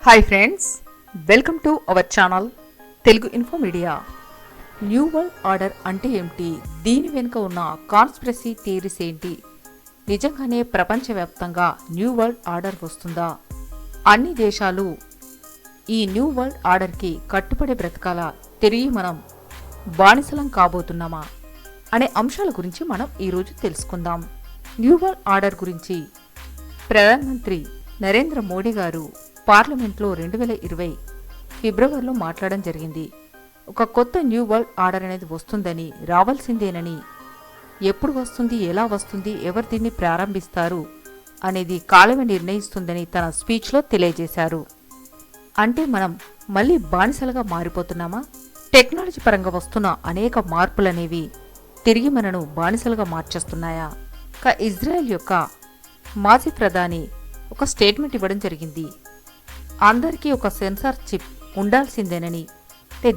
Hi friends, welcome to our channel Telugu info media. New world order అంటే ఏమిటి? దీని వెనుక ఉన్న కాన్స్పిరసీ థియరీస్ ఏంటి? నిజంగానే ప్రపంచవ్యాప్తంగా న్యూ వరల్డ్ ఆర్డర్ వస్తుందా? అన్ని దేశాలు ఈ న్యూ వరల్డ్ ఆర్డర్కి కట్టుబడి బ్రతకాలా? తిరిగి మనం బానిసలం కాబోతున్నామా అనే అంశాల గురించి మనం ఈరోజు తెలుసుకుందాం. న్యూ వరల్డ్ ఆర్డర్ గురించి ప్రధానమంత్రి నరేంద్ర మోడీ గారు పార్లమెంట్లో 2020 ఫిబ్రవరిలో మాట్లాడడం జరిగింది. ఒక కొత్త న్యూ వరల్డ్ ఆర్డర్ అనేది వస్తుందని, రావాల్సిందేనని, ఎప్పుడు వస్తుంది, ఎలా వస్తుంది, ఎవరు దీన్ని ప్రారంభిస్తారు అనేది కాలమే నిర్ణయిస్తుందని తన స్పీచ్లో తెలియజేశారు. అంటే మనం మళ్ళీ బానిసలుగా మారిపోతున్నామా? టెక్నాలజీ పరంగా వస్తున్న అనేక మార్పులనేవి తిరిగి మనను బానిసలుగా మార్చేస్తున్నాయా? ఇజ్రాయెల్ యొక్క మాజీ ప్రధాని ఒక స్టేట్మెంట్ ఇవ్వడం జరిగింది. అందరికీ ఒక సెన్సార్ చిప్ ఉండాల్సిందేనని,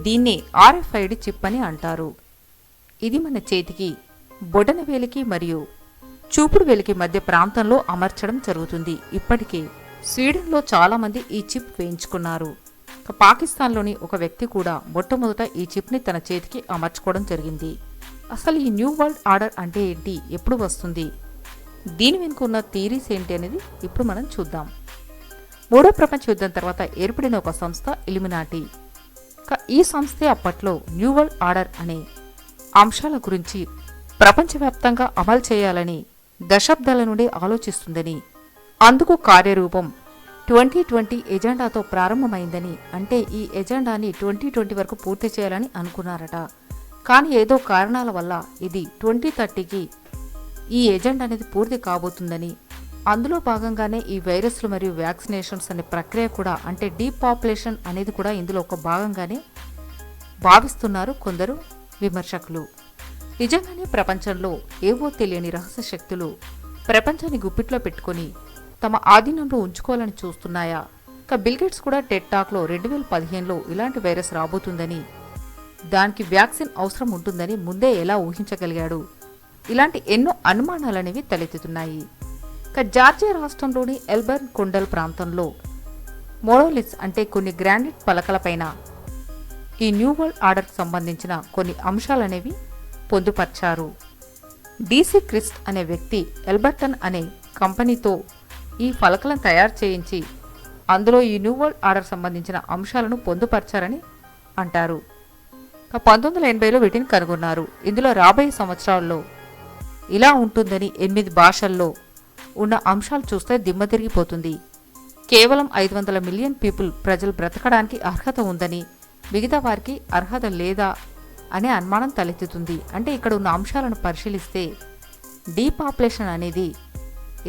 దీన్ని RFID చిప్ అని అంటారు. ఇది మన చేతికి, బొటన వేలికి మరియు చూపుడు వేలికి మధ్య ప్రాంతంలో అమర్చడం జరుగుతుంది. ఇప్పటికే స్వీడన్లో చాలామంది ఈ చిప్ వేయించుకున్నారు. పాకిస్తాన్లోని ఒక వ్యక్తి కూడా మొట్టమొదట ఈ చిప్ని తన చేతికి అమర్చుకోవడం జరిగింది. అసలు ఈ న్యూ వరల్డ్ ఆర్డర్ అంటే ఏంటి, ఎప్పుడు వస్తుంది, దీని వెనుక ఉన్న థియరీస్ ఏంటి అనేది ఇప్పుడు మనం చూద్దాం. మూడో ప్రపంచ యుద్ధం తర్వాత ఏర్పడిన ఒక సంస్థ ఇల్యూమినాటి. ఈ సంస్థే అప్పట్లో న్యూ వరల్డ్ ఆర్డర్ అనే అంశాల గురించి ప్రపంచవ్యాప్తంగా అమలు చేయాలని దశాబ్దాల నుండి ఆలోచిస్తుందని, అందుకు కార్యరూపం 2020 ఎజెండాతో ప్రారంభమైందని, అంటే ఈ ఎజెండాని 2020 వరకు పూర్తి చేయాలని అనుకున్నారట. కానీ ఏదో కారణాల వల్ల ఇది 2030కి ఈ ఎజెండా అనేది పూర్తి కాబోతుందని, అందులో భాగంగానే ఈ వైరస్లు మరియు వ్యాక్సినేషన్స్ అనే ప్రక్రియ కూడా, అంటే డీపాపులేషన్ అనేది కూడా ఇందులో ఒక భాగంగానే భావిస్తున్నారు కొందరు విమర్శకులు. నిజంగానే ప్రపంచంలో ఏవో తెలియని రహస్య శక్తులు ప్రపంచాన్ని గుప్పిట్లో పెట్టుకుని తమ ఆధీనంలో ఉంచుకోవాలని చూస్తున్నాయా? బిల్ గేట్స్ కూడా టెడ్ టాక్లో 2015లో ఇలాంటి వైరస్ రాబోతుందని, దానికి వ్యాక్సిన్ అవసరం ఉంటుందని ముందే ఎలా ఊహించగలిగాడు? ఇలాంటి ఎన్నో అనుమానాలనేవి తలెత్తుతున్నాయి. జార్జియా రాష్ట్రంలోని ఎల్బర్న్ కొండల్ ప్రాంతంలో మోడోలిత్స్ అంటే కొన్ని గ్రానైట్ పలకలపైన ఈ న్యూ వరల్డ్ ఆర్డర్కి సంబంధించిన కొన్ని అంశాలనేవి పొందుపర్చారు. DC క్రిస్ట్ అనే వ్యక్తి ఎల్బర్టన్ అనే కంపెనీతో ఈ ఫలకలను తయారు చేయించి అందులో ఈ న్యూ వరల్డ్ ఆర్డర్ సంబంధించిన అంశాలను పొందుపర్చారని అంటారు. 1980లో వీటిని కనుగొన్నారు. ఇందులో రాబోయే సంవత్సరాల్లో ఇలా ఉంటుందని 8 భాషల్లో ఉన్న అంశాలు చూస్తే దిమ్మ తిరిగిపోతుంది. కేవలం 500 మిలియన్ ప్రజలు బ్రతకడానికి అర్హత ఉందని, మిగతా వారికి అర్హత లేదా అనే అనుమానం తలెత్తుతుంది. అంటే ఇక్కడ ఉన్న అంశాలను పరిశీలిస్తే డీపాపులేషన్ అనేది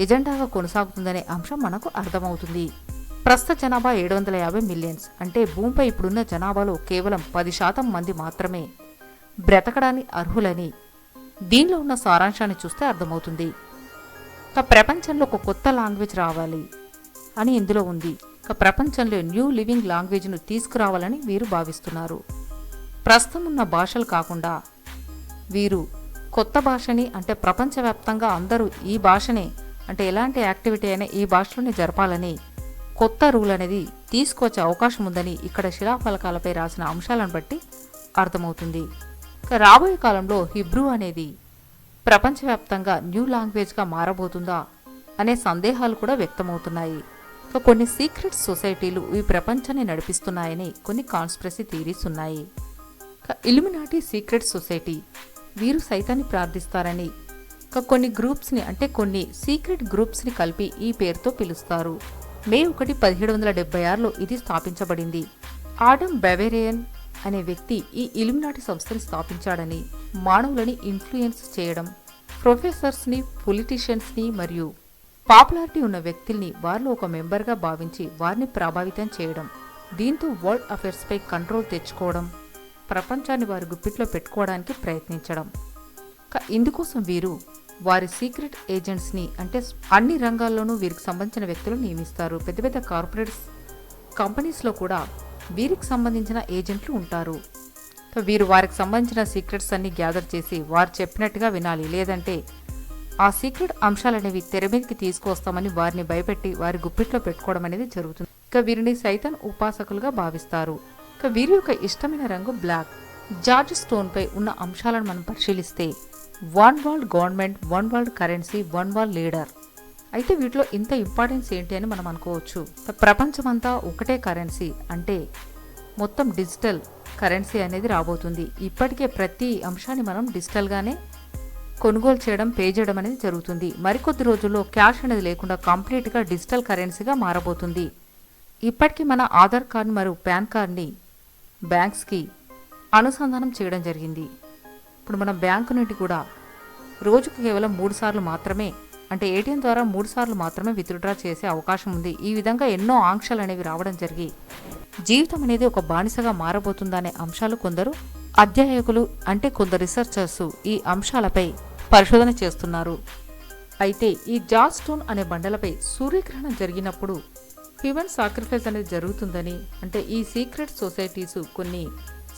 ఎజెండాగా కొనసాగుతుందనే అంశం మనకు అర్థమవుతుంది. ప్రస్తుత జనాభా 750 మిలియన్స్, అంటే భూమిపై ఇప్పుడున్న జనాభాలో కేవలం 10% మంది మాత్రమే బ్రతకడానికి అర్హులని దీనిలో ఉన్న సారాంశాన్ని చూస్తే అర్థమవుతుంది. ప్రపంచంలో ఒక కొత్త లాంగ్వేజ్ రావాలి అని ఇందులో ఉంది. ప్రపంచంలో న్యూ లివింగ్ లాంగ్వేజ్ను తీసుకురావాలని వీరు భావిస్తున్నారు. ప్రస్తుతం ఉన్న భాషలు కాకుండా వీరు కొత్త భాషని, అంటే ప్రపంచవ్యాప్తంగా అందరూ ఈ భాషనే, అంటే ఎలాంటి యాక్టివిటీ అయినా ఈ భాషలోనే జరపాలని కొత్త రూల్ అనేది తీసుకొచ్చే అవకాశం ఉందని ఇక్కడ శిలాఫలకాలపై రాసిన అంశాలను బట్టి అర్థమవుతుంది. రాబోయే కాలంలో హిబ్రూ అనేది ప్రపంచవ్యాప్తంగా న్యూ లాంగ్వేజ్గా మారబోతుందా అనే సందేహాలు కూడా వ్యక్తమవుతున్నాయి. కొన్ని సీక్రెట్ సొసైటీలు ఈ ప్రపంచాన్ని నడిపిస్తున్నాయని కొన్ని కాన్స్పిరసీ థియరీస్ ఉన్నాయి. ఇల్యూమినాటి సీక్రెట్ సొసైటీ, వీరు సైతాన్ని ప్రార్థిస్తారని కొన్ని గ్రూప్స్ని, అంటే కొన్ని సీక్రెట్ గ్రూప్స్ని కలిపి ఈ పేరుతో పిలుస్తారు. మే 1, 1776లో ఇది స్థాపించబడింది. ఆడమ్ బెవెరియన్ అనే వ్యక్తి ఈ ఇల్యూమినాటి సంస్థని స్థాపించాడని, మానవులని ఇన్ఫ్లుయెన్స్ చేయడం, ప్రొఫెసర్స్ని, పొలిటీషియన్స్ని మరియు పాపులారిటీ ఉన్న వ్యక్తుల్ని వారిలో ఒక మెంబర్గా భావించి వారిని ప్రభావితం చేయడం, దీంతో వరల్డ్ అఫైర్స్పై కంట్రోల్ తెచ్చుకోవడం, ప్రపంచాన్ని వారి గుప్పిట్లో పెట్టుకోవడానికి ప్రయత్నించడం. ఇందుకోసం వీరు వారి సీక్రెట్ ఏజెంట్స్ని, అంటే అన్ని రంగాల్లోనూ వీరికి సంబంధించిన వ్యక్తులు నియమిస్తారు. పెద్ద పెద్ద కార్పొరేట్స్ కంపెనీస్లో కూడా వీరికి సంబంధించిన ఏజెంట్లు ఉంటారు. వీరు వారికి సంబంధించిన సీక్రెట్స్ అన్ని గ్యాదర్ చేసి వారు చెప్పినట్టుగా వినాలి, లేదంటే ఆ సీక్రెట్ అంశాలనేవి తెర మీదకి తీసుకొస్తామని వారిని భయపెట్టి వారి గుప్పిట్లో పెట్టుకోవడం అనేది జరుగుతుంది. ఇక వీరిని సైతాన్ ఉపాసకులుగా భావిస్తారు. ఇక వీరి యొక్క ఇష్టమైన రంగు బ్లాక్. జార్జ్ స్టోన్పై ఉన్న అంశాలను మనం పరిశీలిస్తే one world government, one world currency, one world leader. అయితే వీటిలో ఇంత ఇంపార్టెన్స్ ఏంటి అని మనం అనుకోవచ్చు. ప్రపంచమంతా ఒకటే కరెన్సీ, అంటే మొత్తం డిజిటల్ కరెన్సీ అనేది రాబోతుంది. ఇప్పటికే ప్రతి అంశాన్ని మనం డిజిటల్గానే కొనుగోలు చేయడం, పే చేయడం అనేది జరుగుతుంది. మరికొద్ది రోజుల్లో క్యాష్ అనేది లేకుండా కంప్లీట్గా డిజిటల్ కరెన్సీగా మారబోతుంది. ఇప్పటికీ మన ఆధార్ కార్డు మరియు పాన్ కార్డ్ని బ్యాంక్స్కి అనుసంధానం చేయడం జరిగింది. ఇప్పుడు మన బ్యాంకు నుండి కూడా రోజుకు కేవలం 3 సార్లు మాత్రమే, అంటే ఏటీఎం ద్వారా 3 సార్లు మాత్రమే విత్డ్రా చేసే అవకాశం ఉంది. ఈ విధంగా ఎన్నో ఆంక్షలు అనేవి రావడం జరిగి జీవితం అనేది ఒక బానిసగా మారబోతుందనే అంశాలు కొందరు అధ్యాయకులు, అంటే కొందరు రిసెర్చర్స్ ఈ అంశాలపై పరిశోధన చేస్తున్నారు. అయితే ఈ జార్జ్ స్టోన్ అనే బండలపై సూర్యగ్రహణం జరిగినప్పుడు హ్యూమన్ సాక్రిఫైస్ అనేది జరుగుతుందని, అంటే ఈ సీక్రెట్ సొసైటీస్ కొన్ని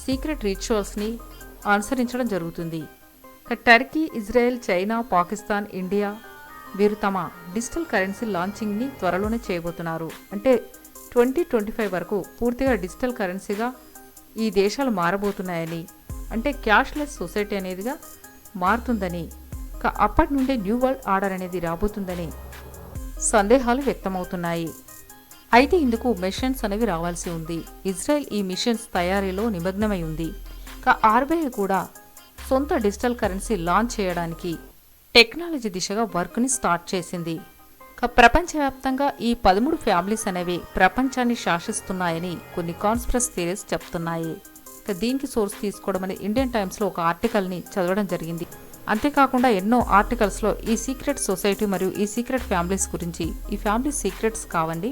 సీక్రెట్ రిచువల్స్ని అనుసరించడం జరుగుతుంది. Turkey, Israel, China, Pakistan, India వీరు తమ డిజిటల్ కరెన్సీ లాంచింగ్ని త్వరలోనే చేయబోతున్నారు. అంటే 2025 వరకు పూర్తిగా డిజిటల్ కరెన్సీగా ఈ దేశాలు మారబోతున్నాయని, అంటే క్యాష్లెస్ సొసైటీ అనేదిగా మారుతుందని, అప్పటి నుండే న్యూ వరల్డ్ ఆర్డర్ అనేది రాబోతుందని సందేహాలు వ్యక్తమవుతున్నాయి. అయితే ఇందుకు మిషన్స్ అనేవి రావాల్సి ఉంది. ఇజ్రాయెల్ ఈ మిషన్స్ తయారీలో నిమగ్నమై ఉంది. ఆర్బీఐ కూడా సొంత డిజిటల్ కరెన్సీ లాంచ్ చేయడానికి టెక్నాలజీ దిశగా వర్క్ని స్టార్ట్ చేసింది. ప్రపంచవ్యాప్తంగా ఈ 13 ఫ్యామిలీస్ అనేవి ప్రపంచాన్ని శాసిస్తున్నాయని కొన్ని కాన్స్పిరసీ థియరీస్ చెప్తున్నాయి. దీనికి సోర్స్ తీసుకోవడం అని ఇండియన్ టైమ్స్లో ఒక ఆర్టికల్ని చదవడం జరిగింది. అంతేకాకుండా ఎన్నో ఆర్టికల్స్లో ఈ సీక్రెట్ సొసైటీ మరియు ఈ సీక్రెట్ ఫ్యామిలీస్ గురించి, ఈ ఫ్యామిలీ సీక్రెట్స్ కావండి,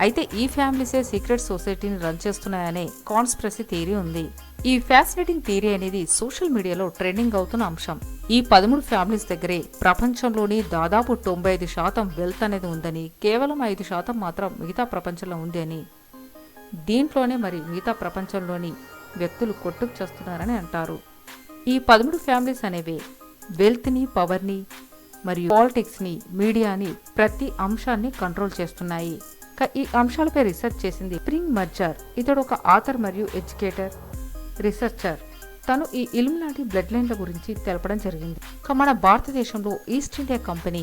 అయితే ఈ ఫ్యామిలీసే సీక్రెట్ సొసైటీని రన్ చేస్తున్నాయనే కాన్స్పిరసీ థియరీ ఉంది. ఈ ఫ్యాసినేటింగ్ థియరీ అనేది సోషల్ మీడియాలో ట్రెండింగ్ అవుతున్న అంశం. ఈ 13 ఫ్యామిలీస్ దగ్గరే ప్రపంచంలోని దాదాపు 95% వెల్త్ అనేది ఉందని, కేవలం 5% మాత్రం మిగతా ప్రపంచంలో ఉంది అని, దీంట్లోనే మరి మిగతా ప్రపంచంలోని వ్యక్తులు కొట్టుకు చేస్తున్నారని అంటారు. ఈ 13 ఫ్యామిలీస్ అనేవి వెల్త్ని, పవర్ని మరియు పాలిటిక్స్ని, మీడియాని, ప్రతి అంశాన్ని కంట్రోల్ చేస్తున్నాయి. ఈ అంశాలపై రీసెర్చ్ చేసింది స్ప్రింగ్ మర్జర్. ఇతడు ఒక ఆథర్ మరియు ఎడ్యుకేటర్, రీసెర్చర్. తను ఈ ఇల్లుమినాటి బ్లడ్ లైన్ల గురించి తెలపడం జరిగింది. మన భారతదేశంలో ఈస్ట్ ఇండియా కంపెనీ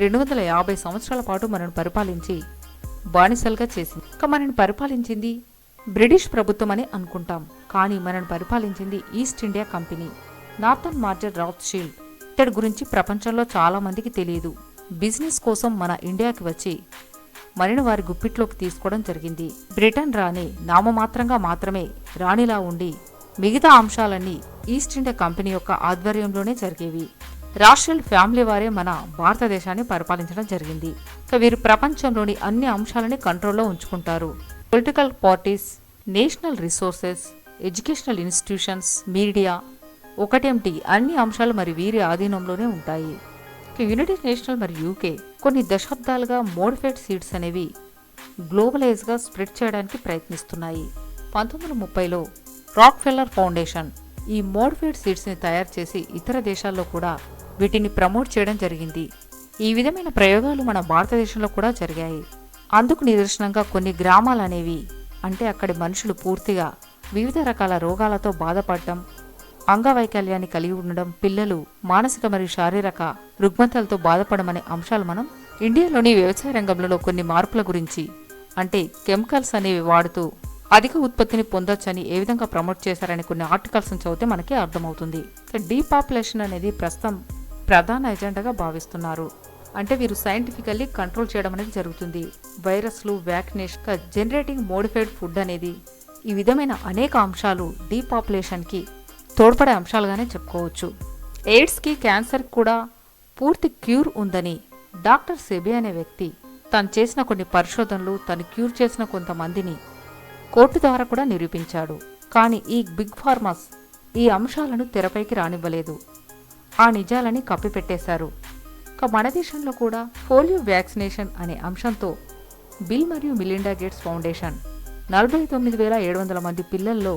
250 సంవత్సరాల పాటు మనను పరిపాలించి బానిసలుగా చేసింది. మనని పరిపాలించింది బ్రిటిష్ ప్రభుత్వం అని అనుకుంటాం, కానీ మనను పరిపాలించింది ఈస్ట్ ఇండియా కంపెనీ. నార్థన్ మార్జర్ రాత్షీల్డ్, ఇతడి గురించి ప్రపంచంలో చాలా మందికి తెలియదు. బిజినెస్ కోసం మన ఇండియాకి వచ్చి మనని వారి గుప్పిట్లోకి తీసుకోవడం జరిగింది. బ్రిటన్ రాణి నామమాత్రంగా మాత్రమే రాణిలా ఉండి మిగతా అంశాలన్నీ ఈస్ట్ ఇండియా కంపెనీ యొక్క ఆధ్వర్యంలోనే జరిగేవి. రాత్షీల్డ్ ఫ్యామిలీ వారే మన భారతదేశాన్ని పరిపాలించడం జరిగింది. వీరు ప్రపంచంలోని అన్ని అంశాలని కంట్రోల్లో ఉంచుకుంటారు. Political parties, national resources, educational institutions, media, ఒకటేమిటి అన్ని అంశాలు మరి వీరి ఆధీనంలోనే ఉంటాయి. యునైటెడ్ నేషనల్ మరియు యూకే కొన్ని దశాబ్దాలుగా మోడిఫైడ్ సీడ్స్ అనేవి గ్లోబలైజ్గా స్ప్రెడ్ చేయడానికి ప్రయత్నిస్తున్నాయి. 1930లో రాక్ఫెల్లర్ ఫౌండేషన్ ఈ మోడిఫైడ్ సీడ్స్ని తయారు చేసి ఇతర దేశాల్లో కూడా వీటిని ప్రమోట్ చేయడం జరిగింది. ఈ విధమైన ప్రయోగాలు మన భారతదేశంలో కూడా జరిగాయి. అందుకు నిదర్శనంగా కొన్ని గ్రామాలు అనేవి, అంటే అక్కడి మనుషులు పూర్తిగా వివిధ రకాల రోగాలతో బాధపడటం, అంగవైకల్యాన్ని కలిగి ఉండడం, పిల్లలు మానసిక మరియు శారీరక రుగ్మతలతో బాధపడమనే అంశాలు మనం ఇండియాలోని వ్యవసాయ రంగంలో కొన్ని మార్పుల గురించి, అంటే కెమికల్స్ అనేవి వాడుతూ అధిక ఉత్పత్తిని పొందొచ్చని ఏ విధంగా ప్రమోట్ చేశారని కొన్ని ఆర్టికల్స్ని చదివితే మనకి అర్థమవుతుంది. డీపాపులేషన్ అనేది ప్రస్తుతం ప్రధాన ఎజెండాగా భావిస్తున్నారు. అంటే వీరు సైంటిఫికల్లీ కంట్రోల్ చేయడం అనేది జరుగుతుంది. వైరస్లు, వ్యాక్సినేషన్, జనరేటింగ్ మోడిఫైడ్ ఫుడ్ అనేది, ఈ విధమైన అనేక అంశాలు డీపాపులేషన్కి తోడ్పడే అంశాలుగానే చెప్పుకోవచ్చు. ఎయిడ్స్కి, క్యాన్సర్కి కూడా పూర్తి క్యూర్ ఉందని డాక్టర్ సెబి అనే వ్యక్తి తను చేసిన కొన్ని పరిశోధనలు, తను క్యూర్ చేసిన కొంతమందిని కోర్టు ద్వారా కూడా నిరూపించాడు. కానీ ఈ బిగ్ ఫార్మాస్ ఈ అంశాలను తెరపైకి రానివ్వలేదు, ఆ నిజాలని కప్పిపెట్టేశారు. మన దేశంలో కూడా పోలియో వ్యాక్సినేషన్ అనే అంశంతో బిల్ మరియు మిలిండా గేట్స్ ఫౌండేషన్ 49,700 మంది పిల్లల్లో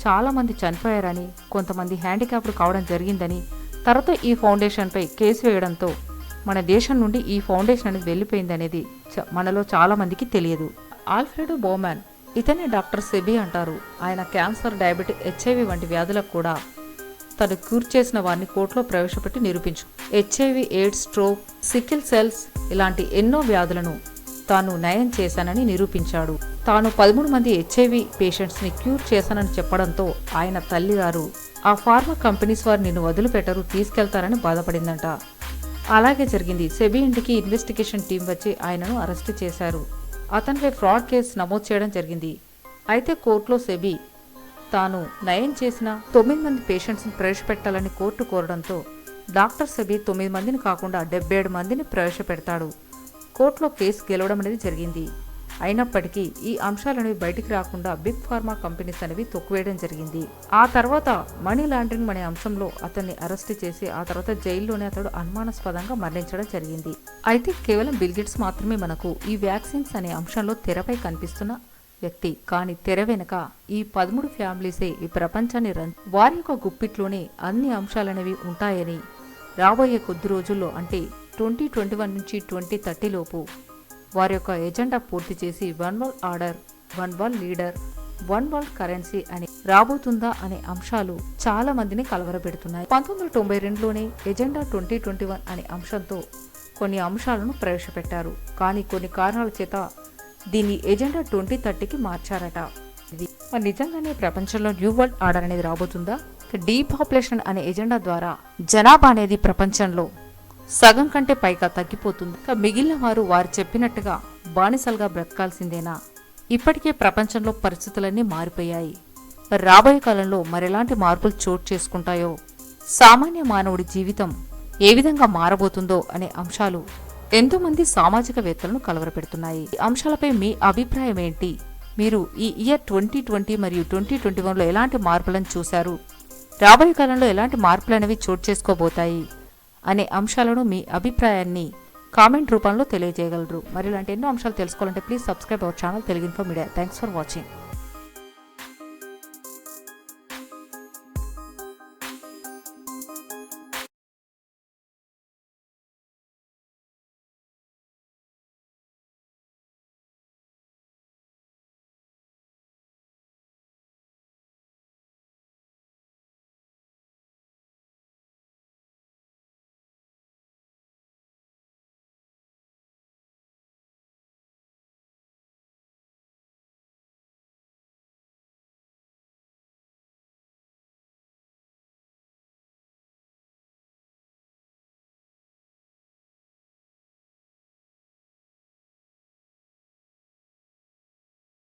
చాలామంది చనిపోయారని, కొంతమంది హ్యాండిక్యాప్డ్ కావడం జరిగిందని, తర్వాత ఈ ఫౌండేషన్పై కేసు వేయడంతో మన దేశం నుండి ఈ ఫౌండేషన్ అనేది వెళ్ళిపోయిందనేది మనలో చాలామందికి తెలియదు. ఆల్ఫ్రెడో బోమాన్, ఇతనే డాక్టర్ సెబీ అంటారు. ఆయన క్యాన్సర్, డయాబెటిక్, హెచ్ఐవి వంటి వ్యాధులకు కూడా తను క్యూర్ చేసిన వారిని కోర్టులో ప్రవేశపెట్టి నిరూపించు. HIV, AIDS, stroke, sickle cells ఇలాంటి ఎన్నో వ్యాధులను తాను నయం చేశానని నిరూపించాడు. తాను 13 మంది హెచ్ఐవి పేషెంట్స్ని క్యూర్ చేశానని చెప్పడంతో ఆయన తల్లిగారు, ఆ ఫార్మా కంపెనీస్ వారు నిన్ను వదిలిపెట్టరు, తీసుకెళ్తారని బాధపడిందంట. అలాగే జరిగింది. సెబీ ఇంటికి ఇన్వెస్టిగేషన్ టీం వచ్చి ఆయనను అరెస్టు చేశారు. అతనిపై ఫ్రాడ్ కేసు నమోదు చేయడం జరిగింది. అయితే కోర్టులో సెబీ తాను నయం చేసిన 9 మంది పేషెంట్స్ని ప్రవేశపెట్టాలని కోర్టు కోరడంతో డాక్టర్ సెబీ 9 మందిని కాకుండా 77 మందిని ప్రవేశపెడతాడు. కోర్టులో కేసు గెలవడం అనేది జరిగింది. అయినప్పటికీ ఈ అంశాలనేవి బయటికి రాకుండా బిగ్ ఫార్మా కంపెనీస్ అనేవి తొక్కువేయడం జరిగింది. ఆ తర్వాత మనీ లాండరింగ్ అనే అంశంలో అతన్ని అరెస్టు చేసి ఆ తర్వాత జైల్లోనే అతడు అనుమానాస్పదంగా మరణించడం జరిగింది. అయితే కేవలం బిల్ గేట్స్ మాత్రమే మనకు ఈ వ్యాక్సిన్స్ అనే అంశంలో తెరపై కనిపిస్తున్న వ్యక్తి. కానీ తెర వెనుక ఈ 13 ఫ్యామిలీసే ఈ ప్రపంచాన్ని వారి యొక్క గుప్పిట్లోనే అన్ని అంశాలనేవి ఉంటాయని రాబోయే కొద్ది రోజుల్లో అంటే 2021 నుంచి 2030 లోపు వారి యొక్క ఎజెండా పూర్తి చేసి one world order, one world leader, one world currency అని రాబోతుందా అనే అంశాలు చాలా మందిని కలవరపెడుతున్నాయి. 1992లోనే ఎజెండా 2021 అనే అంశంతో కొన్ని అంశాలను ప్రవేశపెట్టారు. కానీ కొన్ని కారణాల చేత దీన్ని ఎజెండా 2030కి మార్చారట. ఇది మరి నిజంగానే ప్రపంచంలో న్యూ వరల్డ్ ఆర్డర్ అనేది రాబోతుందా? డీపాపులేషన్ అనే ఎజెండా ద్వారా జనాభా అనేది ప్రపంచంలో సగం కంటే పైగా తగ్గిపోతుంది. మిగిలిన వారు వారు చెప్పినట్టుగా బానిసలుగా బ్రతకాల్సిందేనా? ఇప్పటికే ప్రపంచంలో పరిస్థితులన్నీ మారిపోయాయి. రాబోయే కాలంలో మరెలాంటి మార్పులు చోటు చేసుకుంటాయో, సామాన్య మానవుడి జీవితం ఏ విధంగా మారబోతుందో అనే అంశాలు ఎంతోమంది సామాజికవేత్తలను కలవరపెడుతున్నాయి. ఈ అంశాలపై మీ అభిప్రాయం ఏంటి? మీరు ఈ ఇయర్ 2020 మరియు 2021లో ఎలాంటి మార్పులను చూశారు? రాబోయే కాలంలో ఎలాంటి మార్పులు అనేవి చోటు చేసుకోబోతాయి అనే అంశాలను మీ అభిప్రాయాన్ని కామెంట్ రూపంలో తెలియజేయగలరు. మరి ఇలాంటి ఎన్నో అంశాలు తెలుసుకోవాలంటే please subscribe our channel Telugu info media. Thanks for watching.